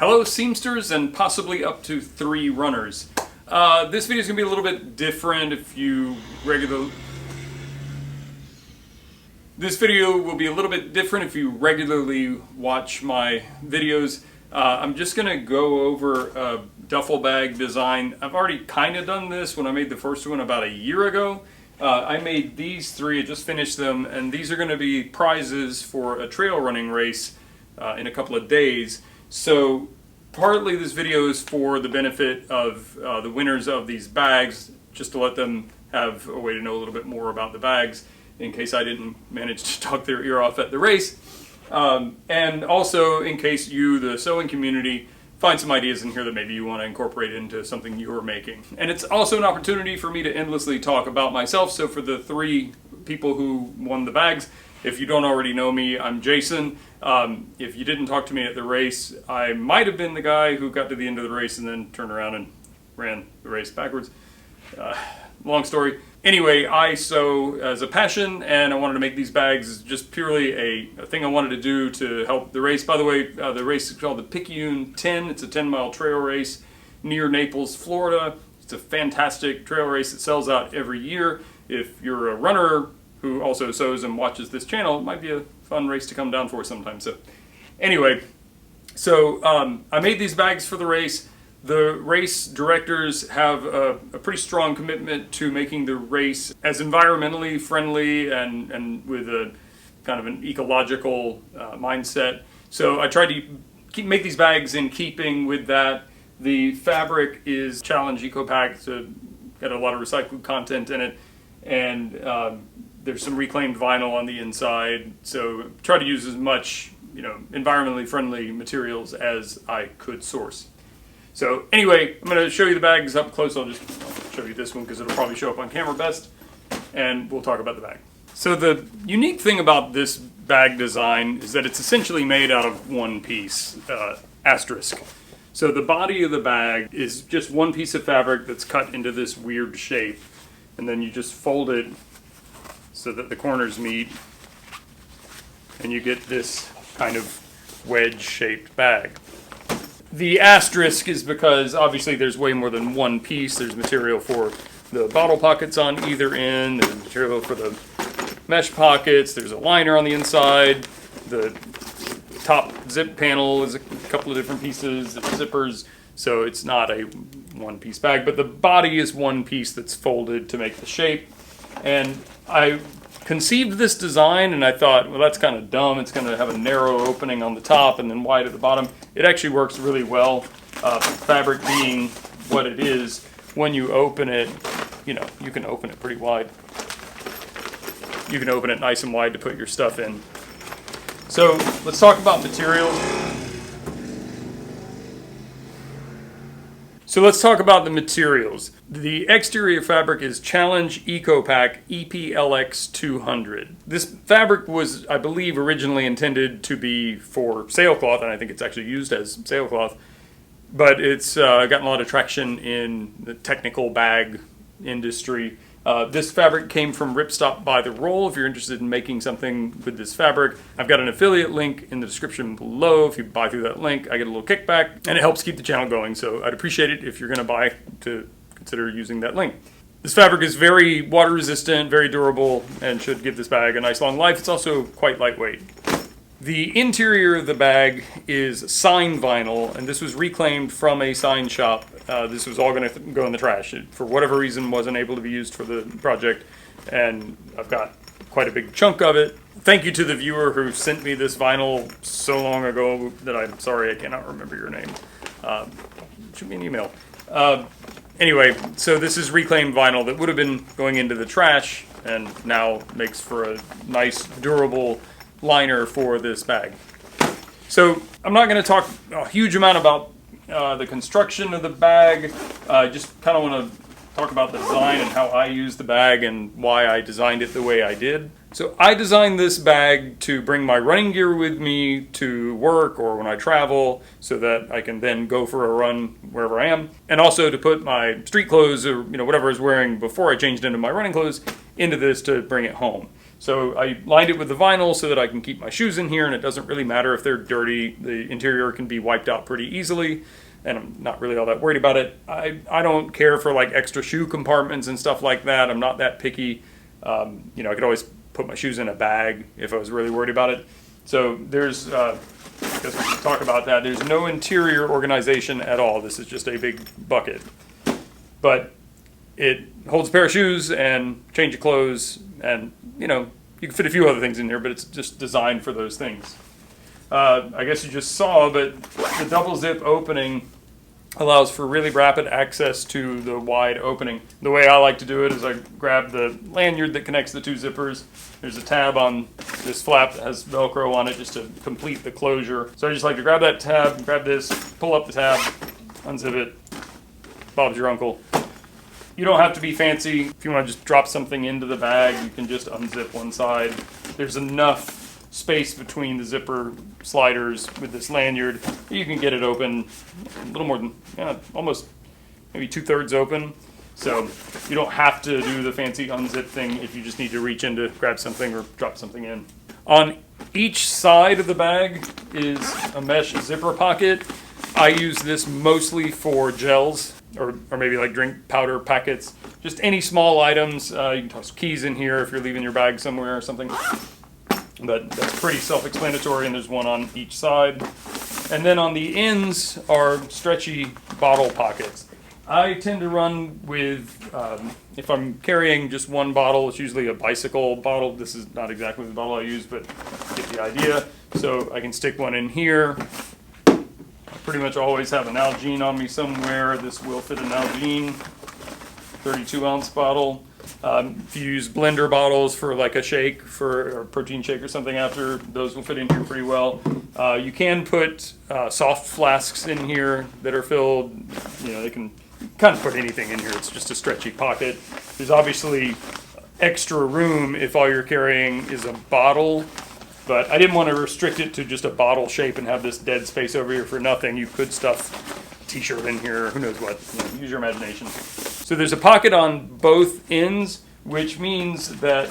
Hello seamsters and possibly up to 3 runners. This video is going to be a little bit different if you regularly... This video will be a little bit different if you regularly watch my videos. I'm just going to go over a duffel bag design. I've already kind of done this when I made the first one about a year ago. I made these 3, I just finished them, and these are going to be prizes for a trail running race in a couple of days. So partly this video is for the benefit of the winners of these bags, just to let them have a way to know a little bit more about the bags in case I didn't manage to talk their ear off at the race. And also in case you, the sewing community, find some ideas in here that maybe you want to incorporate into something you're making. And it's also an opportunity for me to endlessly talk about myself. So for the 3 people who won the bags, if you don't already know me, I'm Jason. If you didn't talk to me at the race, I might have been the guy who got to the end of the race and then turned around and ran the race backwards. Long story. Anyway, I sew as a passion, and I wanted to make these bags just purely a thing I wanted to do to help the race. By the way, the race is called the Picayune 10. It's a 10-mile trail race near Naples, Florida. It's a fantastic trail race that sells out every year. If you're a runner who also sews and watches this channel, it might be a fun race to come down for sometime. So anyway, I made these bags for the race. The race directors have a pretty strong commitment to making the race as environmentally friendly and with a kind of an ecological mindset. So I tried to make these bags in keeping with that. The fabric is Challenge EcoPack, so got a lot of recycled content in it, and there's some reclaimed vinyl on the inside. So try to use as much, environmentally friendly materials as I could source. So anyway, I'm going to show you the bags up close. I'll just show you this one because it'll probably show up on camera best, and we'll talk about the bag. So the unique thing about this bag design is that it's essentially made out of one piece, asterisk. So the body of the bag is just one piece of fabric that's cut into this weird shape, and then you just fold it so that the corners meet, and you get this kind of wedge-shaped bag. The asterisk is because obviously there's way more than one piece. There's material for the bottle pockets on either end, there's material for the mesh pockets, there's a liner on the inside, the top zip panel is a couple of different pieces, the zippers, so it's not a one-piece bag, but the body is one piece that's folded to make the shape. And I conceived this design and I thought, well, that's kind of dumb. It's going to have a narrow opening on the top and then wide at the bottom. It actually works really well. Fabric being what it is, when you open it, you can open it pretty wide. You can open it nice and wide to put your stuff in. So let's talk about materials. So let's talk about the materials. The exterior fabric is Challenge EcoPack EPLX 200. This fabric was, I believe, originally intended to be for sailcloth, and I think it's actually used as sailcloth, but it's gotten a lot of traction in the technical bag industry. This fabric came from Ripstop by the Roll. If you're interested in making something with this fabric, I've got an affiliate link in the description below. If you buy through that link, I get a little kickback, and it helps keep the channel going. So I'd appreciate it if you're going to buy to consider using that link. This fabric is very water resistant, very durable, and should give this bag a nice long life. It's also quite lightweight. The interior of the bag is sign vinyl, and this was reclaimed from a sign shop. This was all going to go in the trash. It, for whatever reason, wasn't able to be used for the project, and I've got quite a big chunk of it. Thank you to the viewer who sent me this vinyl so long ago that I'm sorry I cannot remember your name. Shoot me an email. Anyway, so this is reclaimed vinyl that would have been going into the trash, and now makes for a nice, durable liner for this bag. So I'm not going to talk a huge amount about the construction of the bag. I just kind of want to talk about the design and how I use the bag and why I designed it the way I did. So I designed this bag to bring my running gear with me to work or when I travel so that I can then go for a run wherever I am, and also to put my street clothes or whatever I was wearing before I changed into my running clothes into this to bring it home. So I lined it with the vinyl so that I can keep my shoes in here, and it doesn't really matter if they're dirty. The interior can be wiped out pretty easily, and I'm not really all that worried about it. I don't care for like extra shoe compartments and stuff like that. I'm not that picky. You know, I could always put my shoes in a bag if I was really worried about it. So there's, I guess we should talk about that. There's no interior organization at all. This is just a big bucket. But it holds a pair of shoes and change of clothes, and you know, you can fit a few other things in here, but it's just designed for those things. I guess you just saw, but the double zip opening allows for really rapid access to the wide opening. The way I like to do it is I grab the lanyard that connects the two zippers. There's a tab on this flap that has Velcro on it just to complete the closure. So I just like to grab that tab, grab this, pull up the tab, unzip it. Bob's your uncle. You don't have to be fancy. If you want to just drop something into the bag, you can just unzip one side. There's enough space between the zipper sliders with this lanyard. You can get it open a little more than, almost maybe 2/3 open. So you don't have to do the fancy unzip thing if you just need to reach in to grab something or drop something in. On each side of the bag is a mesh zipper pocket. I use this mostly for gels, or maybe like drink powder packets. Just any small items. You can toss keys in here if you're leaving your bag somewhere or something. But that's pretty self-explanatory, and there's one on each side. And then on the ends are stretchy bottle pockets. I tend to run with, if I'm carrying just one bottle, it's usually a bicycle bottle. This is not exactly the bottle I use, but get the idea. So I can stick one in here. I pretty much always have an Nalgene on me somewhere. This will fit a Nalgene 32-ounce bottle. If you use blender bottles for like a shake, or a protein shake or something after, those will fit in here pretty well. You can put soft flasks in here that are filled. You know, they can kind of put anything in here. It's just a stretchy pocket. There's obviously extra room if all you're carrying is a bottle, but I didn't want to restrict it to just a bottle shape and have this dead space over here for nothing. You could stuff a t-shirt in here, who knows what. You know, use your imagination. So there's a pocket on both ends, which means that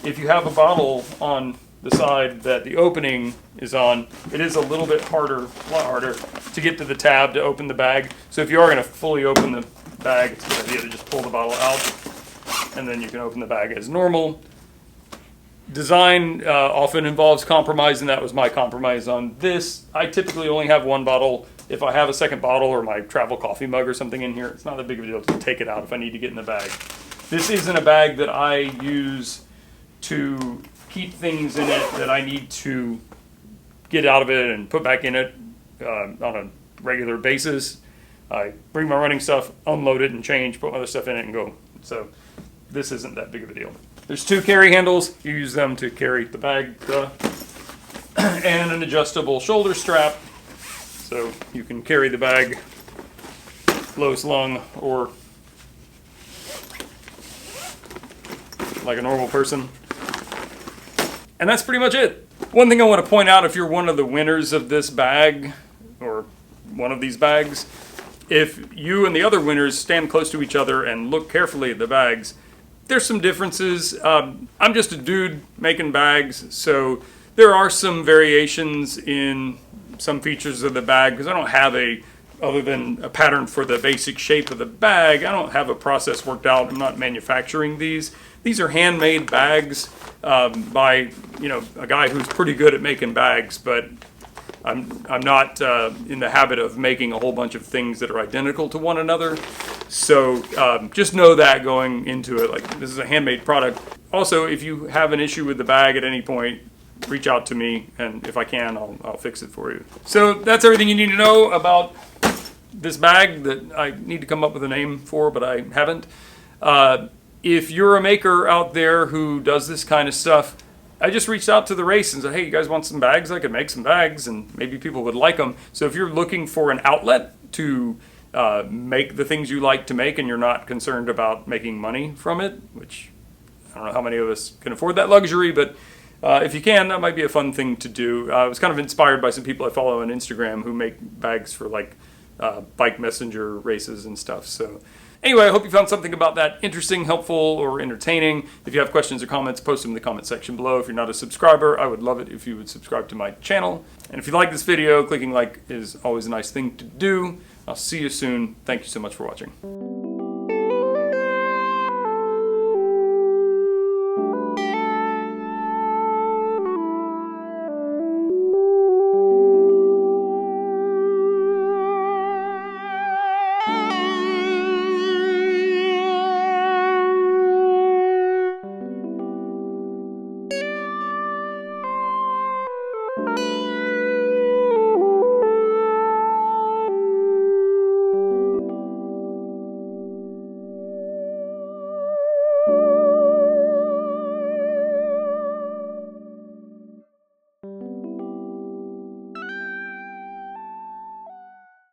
if you have a bottle on the side that the opening is on, it is a little bit harder, a lot harder, to get to the tab to open the bag. So if you are going to fully open the bag, it's a good idea to just pull the bottle out, and then you can open the bag as normal. Design often involves compromise, and that was my compromise on this. I typically only have one bottle. If I have a second bottle or my travel coffee mug or something in here, it's not that big of a deal to take it out if I need to get in the bag. This isn't a bag that I use to keep things in it that I need to get out of it and put back in it on a regular basis. I bring my running stuff, unload it and change, put my other stuff in it and go. So this isn't that big of a deal. There's two carry handles. You use them to carry the bag, and an adjustable shoulder strap. So you can carry the bag low slung or like a normal person. And that's pretty much it. One thing I want to point out, if you're one of the winners of this bag, or one of these bags, if you and the other winners stand close to each other and look carefully at the bags, there's some differences. I'm just a dude making bags, so there are some variations in some features of the bag, because I don't have other than a pattern for the basic shape of the bag, I don't have a process worked out. I'm not manufacturing these. These are handmade bags by, a guy who's pretty good at making bags, but I'm not in the habit of making a whole bunch of things that are identical to one another. So just know that going into it, like, this is a handmade product. Also, if you have an issue with the bag at any point, reach out to me, and if I can, I'll fix it for you. So that's everything you need to know about this bag that I need to come up with a name for, but I haven't. If you're a maker out there who does this kind of stuff, I just reached out to the race and said, hey, you guys want some bags? I could make some bags, and maybe people would like them. So if you're looking for an outlet to make the things you like to make, and you're not concerned about making money from it, which I don't know how many of us can afford that luxury, but if you can, that might be a fun thing to do. I was kind of inspired by some people I follow on Instagram who make bags for like bike messenger races and stuff. So Anyway, I hope you found something about that interesting, helpful, or entertaining. If you have questions or comments, post them in the comment section below. If you're not a subscriber, I would love it if you would subscribe to my channel. And if you like this video, clicking like is always a nice thing to do. I'll see you soon. Thank you so much for watching.